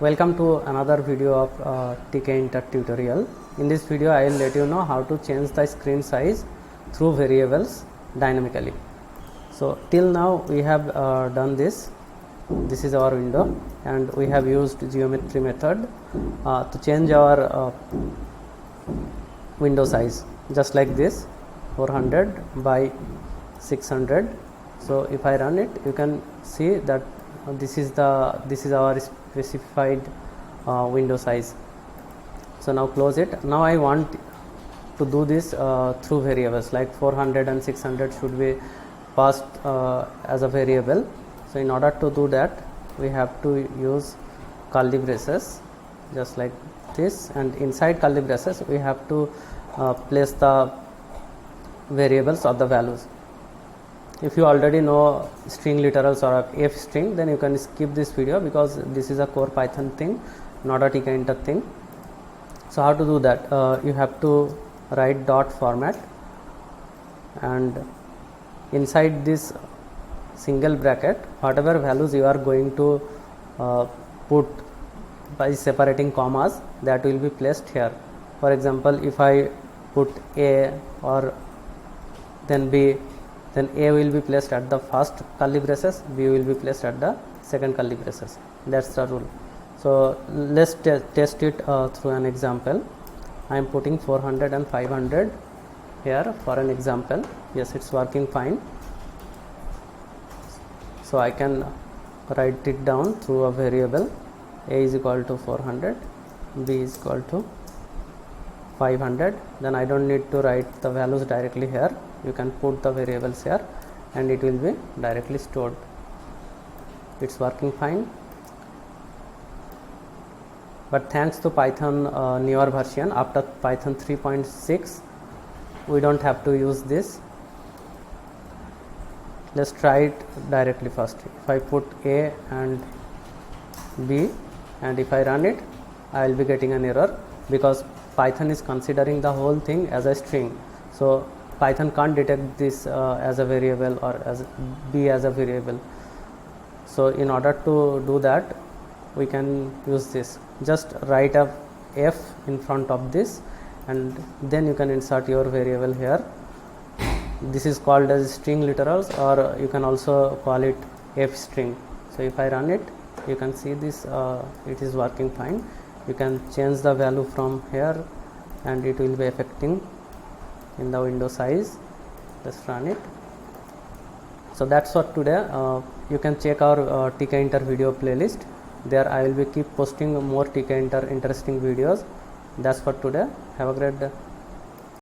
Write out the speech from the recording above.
Welcome to another video of Tkinter tutorial. In this video I will let you know how to change the screen size through variables dynamically. So till now we have done this. This is our window and we have used geometry method to change our window size, just like this, 400 by 600. So if I run it, you can see that this is our specified window size. So now close it. Now I want to do this through variables, like 400 and 600 should be passed as a variable. So in order to do that, we have to use curly braces, just like this, and inside curly braces we have to place the variables or the values. If you already know string literals or f string, then you can skip this video because this is a core Python thing, not a Tkinter thing. So how to do that? You have to write dot format, and inside this single bracket, whatever values you are going to put by separating commas, that will be placed here. For example, if I put A or then B, then A will be placed at the first curly braces, B will be placed at the second curly braces. That's the rule. So let's test it through an example. I am putting 400 and 500 here for an example. Yes, it's working fine. So I can write it down through a variable. A is equal to 400, B is equal to 500. Then I don't need to write the values directly here. You can put the variables here and it will be directly stored. It's working fine. But thanks to Python newer version, after Python 3.6, we don't have to use this. Let's try it directly first. If I put A and B and if I run it, I will be getting an error because Python is considering the whole thing as a string. So Python can't detect this as a variable or as B as a variable. So in order to do that, we can use this. Just write a f in front of this and then you can insert your variable here. This is called as string literals, or you can also call it f string. So if I run it, you can see this, it is working fine. You can change the value from here and it will be affecting in the window size. Let's run it. So that's what today. You can check our Tkinter video playlist. There I will be keep posting more Tkinter interesting videos. That's for today. Have a great day.